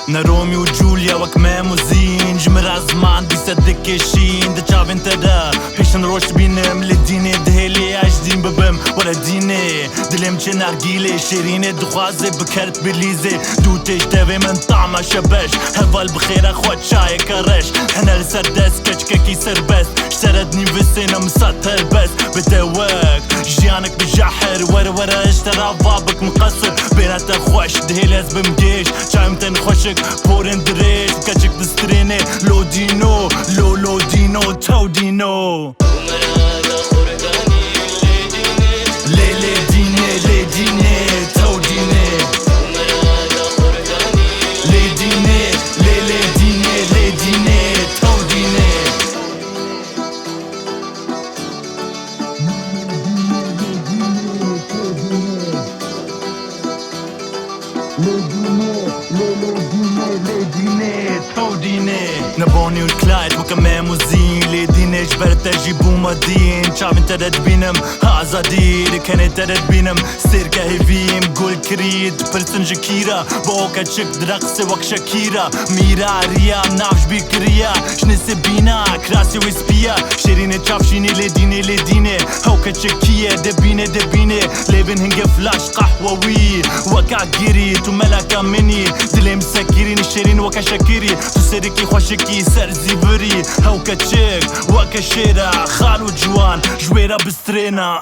روميو وجوليا وك ماموزين جمرة زمان دي صدق كشين دا تشافين تدا بيشن روش بينم لديني دهيلي عجدين ببم ورا ديني دلم چه نرگيلي شيريني دخوازي بكرت بليزي دوتيش تاوي من طعمة شبش هفال بخير اخوات شاي كرش هنا لسر دست كچككي سربست اشتردني بسينا مسطر بس بتوك جيانك بجحر ورا اشترى بابك مقصر بينات خوش دهيلي از بمجيش چايمتن خوشك پورن دريش كچك دستريني لو دينو لو دينو تو دينو لي ديني تو ديني لي ديني تو ديني نبوني والكلايد وكمان موزين لديني جبرت اجيبو مدين شعب انت بينم هازادير كانت بينم سيركا هيفيم قول كريد برسن جكيرا بوكا تشك درقسي وك شاكيرا ميرا ريا نافش بيكريا شنسي بينا كراسي ويسبيا شيريني تشافشيني لديني هوكا تشكية دبيني ليبن هنجي فلاش قحوة وكا جيري تو ملاكا مني دلي مسكيرين شيرين وكا شاكيري تو سيركي خوشكي سر زيبري هوكا تشك وكا شيرا خالو جوان جويرا بسترينا